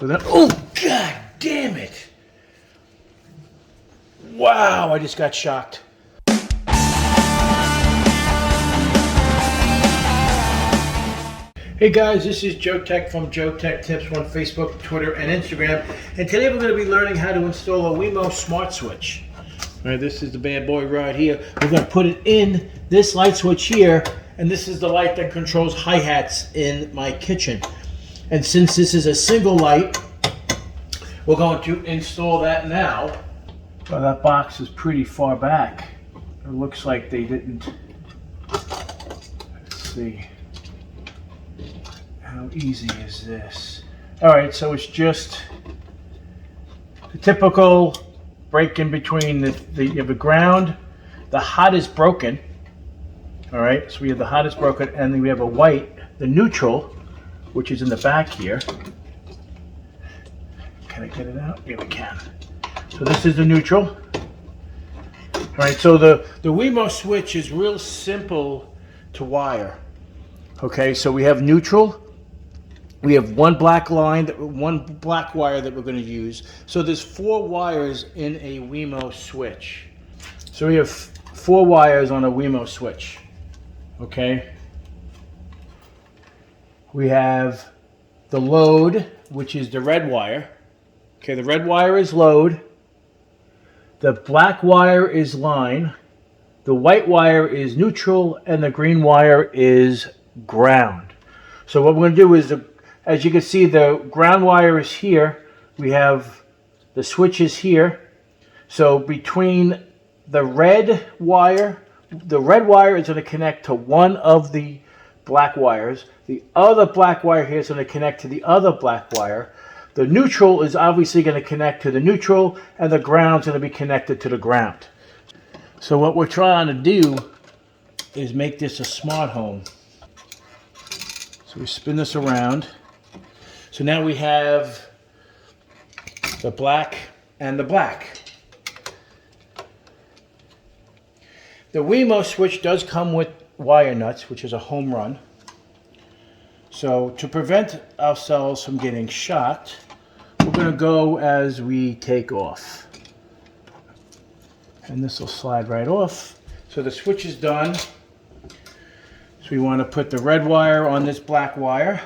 for that. Oh, god damn it. Wow, I just got shocked. Hey guys, this is Joeteck from JoeteckTips on Facebook, Twitter, and Instagram. And today we're going to be learning how to install a WeMo smart switch. All right, this is the bad boy right here. We're going to put it in this light switch here, and this is the light that controls hi-hats in my kitchen. And since this is a single light, we're going to install that now. Well, that box is pretty far back. It looks like they didn't. Let's see. How easy is this? All right, so it's just the typical break in between you have the ground, the hot is broken. All right, so we have the hot is broken, and then we have a white, the neutral, which is in the back here. Can I get it out? Yeah, we can. So this is the neutral. All right, so the WeMo switch is real simple to wire. Okay, so we have neutral. We have one black line, one black wire that we're going to use. So there's 4 wires in a WeMo switch. So we have 4 wires on a WeMo switch. Okay. We have the load, which is the red wire. Okay, the red wire is load. The black wire is line. The white wire is neutral, and the green wire is ground. So what we're going to do is, as you can see, the ground wire is here. We have the switches here. So between the red wire is going to connect to one of the black wires. The other black wire here is going to connect to the other black wire. The neutral is obviously going to connect to the neutral, and the ground is going to be connected to the ground. So what we're trying to do is make this a smart home. So we spin this around. So now we have the black and the black. The WeMo switch does come with wire nuts, which is a home run. So to prevent ourselves from getting shocked, we're going to go as we take off. And this will slide right off. So the switch is done. So we want to put the red wire on this black wire.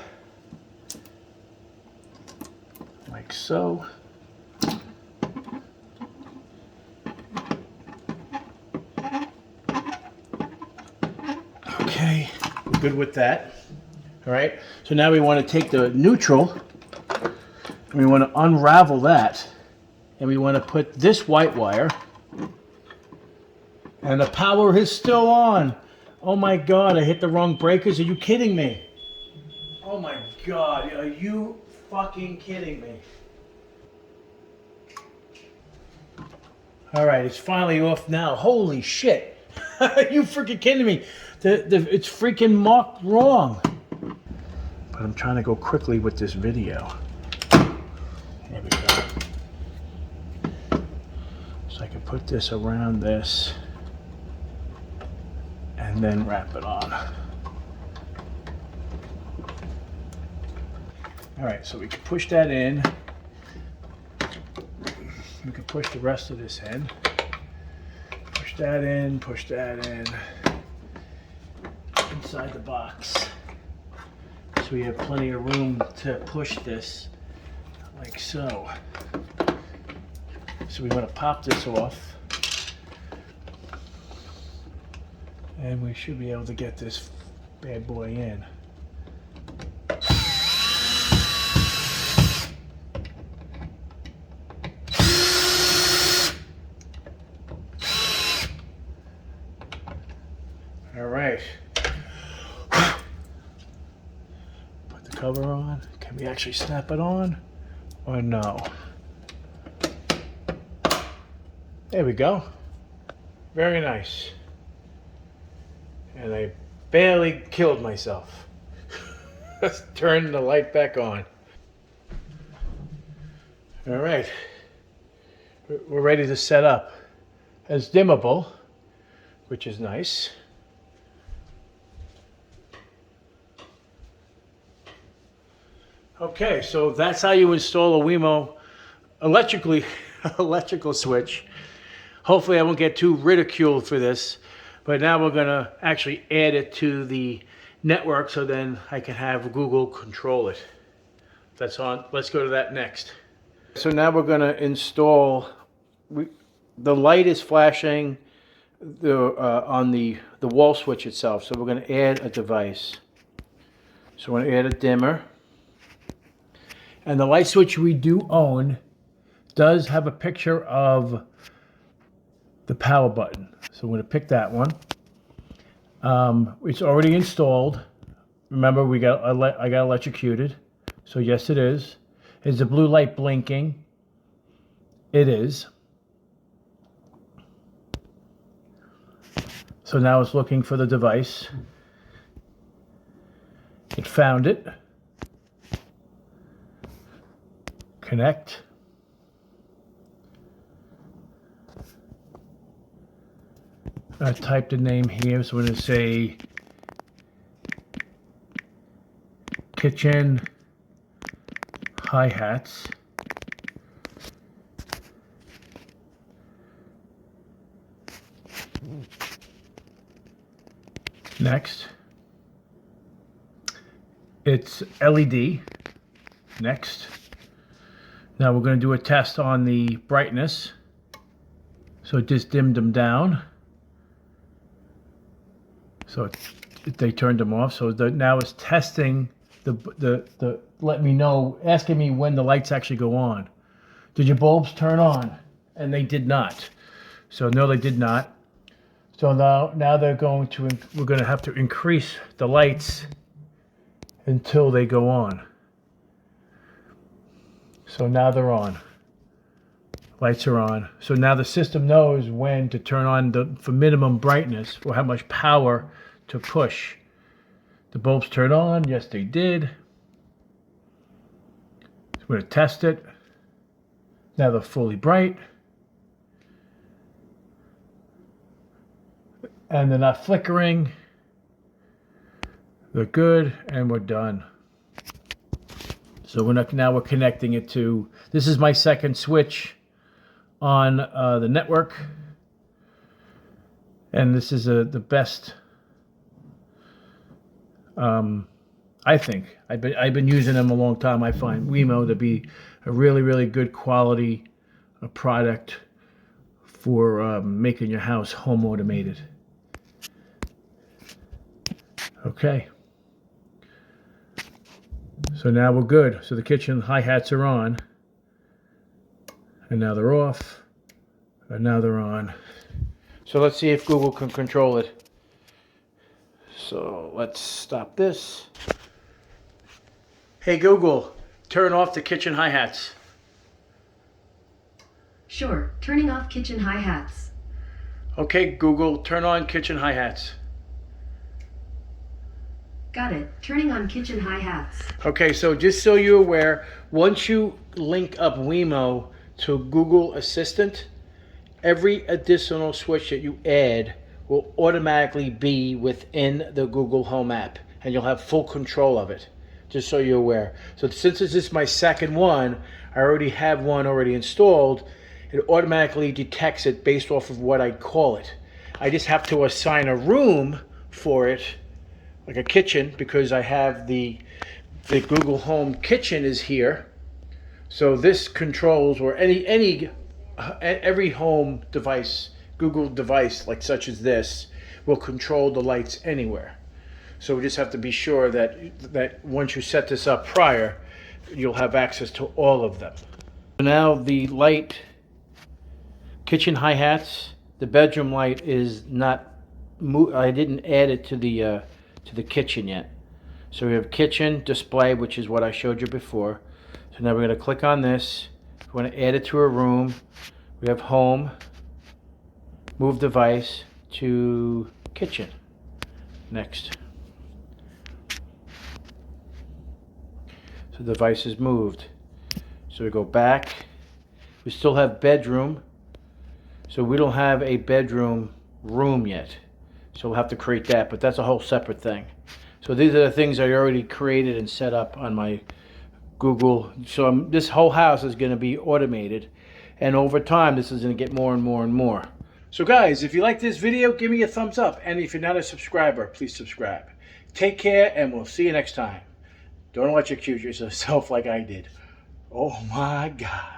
Like so. Okay, we're good with that. All right, so now we want to take the neutral, and we want to unravel that, and we want to put this white wire, and the power is still on. Oh my God, I hit the wrong breakers. Are you kidding me? Oh my God, are you fucking kidding me? All right, it's finally off now. Holy shit. Are you freaking kidding me? It's freaking marked wrong. But I'm trying to go quickly with this video. There we go. So I can put this around this and then wrap it on. All right, so we can push that in. We can push the rest of this in. Push that in, push that in. Inside the box. So we have plenty of room to push this, like so. So we want to pop this off. And we should be able to get this bad boy in. All right. Put the cover on. Can we actually snap it on or no? There we go. Very nice. And I barely killed myself. Let's turn the light back on. All right. We're ready to set up. It's dimmable, which is nice. Okay, so that's how you install a WeMo electrical switch. Hopefully I won't get too ridiculed for this, but now we're gonna actually add it to the network so then I can have Google control it. That's on. Let's go to that next. So now we're gonna install, the light is flashing on the wall switch itself, so we're gonna add a device. So we're gonna add a dimmer. And the light switch we do own does have a picture of the power button. So I'm going to pick that one. It's already installed. Remember, I got electrocuted. So yes, it is. Is the blue light blinking? It is. So now it's looking for the device. It found it. Connect. I typed the name here, so we're going to say kitchen hi-hats. Next. It's LED. Next. Now we're going to do a test on the brightness. So it just dimmed them down. So they turned them off. So now it's testing let me know, asking me when the lights actually go on. Did your bulbs turn on? And they did not. So no, they did not. So now we're going to have to increase the lights until they go on. So now they're on. Lights are on. So now the system knows when to turn on for minimum brightness, or how much power to push. The bulbs turn on. Yes, they did. So we're going to test it. Now they're fully bright. And they're not flickering. They're good, and we're done. So now we're connecting it to, this is my second switch on the network. And this is the best, I think. I've been using them a long time. I find WeMo to be a really, really good quality product for making your house home automated. Okay. So now we're good. So the kitchen hi-hats are on. And now they're off. And now they're on. So let's see if Google can control it. So let's stop this. Hey Google, turn off the kitchen hi-hats. Sure, turning off kitchen hi-hats. Okay, Google, turn on kitchen hi-hats. Got it. Turning on kitchen hi-hats. Okay, so just so you're aware, once you link up WeMo to Google Assistant, every additional switch that you add will automatically be within the Google Home app, and you'll have full control of it, just so you're aware. So since this is my second one, I already have one already installed, it automatically detects it based off of what I call it. I just have to assign a room for it, like a kitchen, because I have the Google Home kitchen is here. So this controls, or every home device, Google device, like such as this, will control the lights anywhere. So we just have to be sure that once you set this up prior, you'll have access to all of them. So now the light, kitchen hi-hats, the bedroom light is not, I didn't add it to the kitchen yet. So we have kitchen display, which is what I showed you before. So now we're going to click on this. We want to add it to a room. We have home, move device to kitchen. Next. So the device is moved. So we go back. We still have bedroom. So we don't have a bedroom room yet. So we'll have to create that, but that's a whole separate thing. So these are the things I already created and set up on my Google. So this whole house is going to be automated. And over time, this is going to get more and more and more. So guys, if you like this video, give me a thumbs up. And if you're not a subscriber, please subscribe. Take care, and we'll see you next time. Don't electrocute yourself like I did. Oh my God.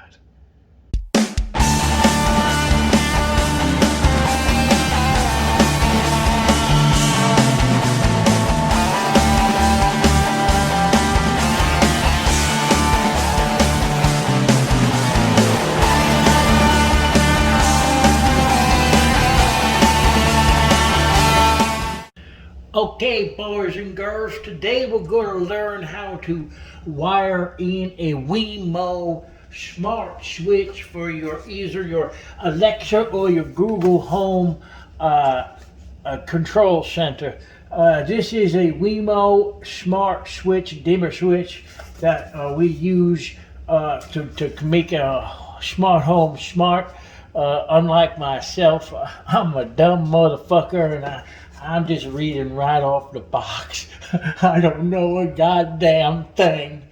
Okay, boys and girls, today we're going to learn how to wire in a WeMo smart switch for either your Alexa or your Google Home control center. This is a WeMo smart switch, dimmer switch, that we use to make a smart home smart. Unlike myself, I'm a dumb motherfucker, and I'm just reading right off the box. I don't know a goddamn thing.